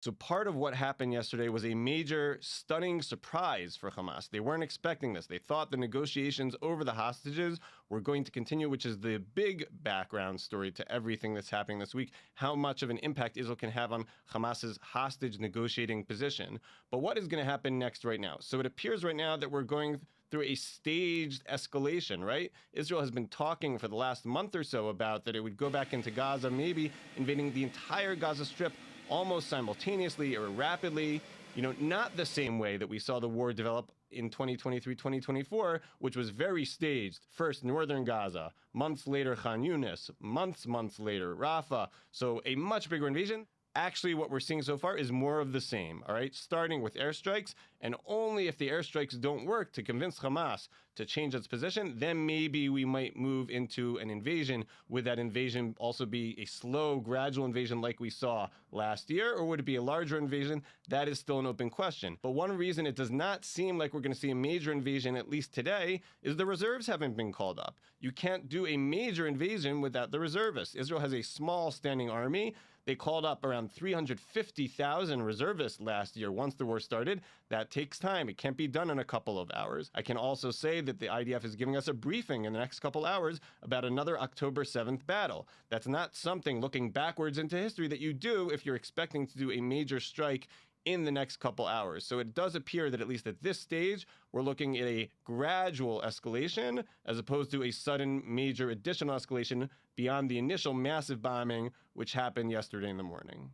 So part of what happened yesterday was a major, stunning surprise for Hamas. They weren't expecting this. They thought the negotiations over the hostages were going to continue, which is the big background story to everything that's happening this week, how much of an impact Israel can have on Hamas's hostage negotiating position. But what is going to happen next right now? So it appears right now that we're going through a staged escalation, right? Israel has been talking for the last month or so about that it would go back into Gaza, maybe invading the entire Gaza Strip almost simultaneously or rapidly, not the same way that we saw the war develop in 2023, 2024, which was very staged. First, northern Gaza, months later, Khan Yunis, months later, Rafah. So a much bigger invasion. Actually, what we're seeing so far is more of the same, all right? Starting with airstrikes, and only if the airstrikes don't work to convince Hamas to change its position, then maybe we might move into an invasion. Would that invasion also be a slow, gradual invasion like we saw last year, or would it be a larger invasion? That is still an open question. But one reason it does not seem like we're going to see a major invasion, at least today, is the reserves haven't been called up. You can't do a major invasion without the reservists. Israel has a small standing army. They called up around 350,000 reservists last year once the war started. That takes time. It can't be done in a couple of hours. I can also say that the IDF is giving us a briefing in the next couple hours about another October 7th battle. That's not something looking backwards into history that you do if you're expecting to do a major strike in the next couple hours. So it does appear that at least at this stage, we're looking at a gradual escalation as opposed to a sudden major additional escalation beyond the initial massive bombing which happened yesterday in the morning.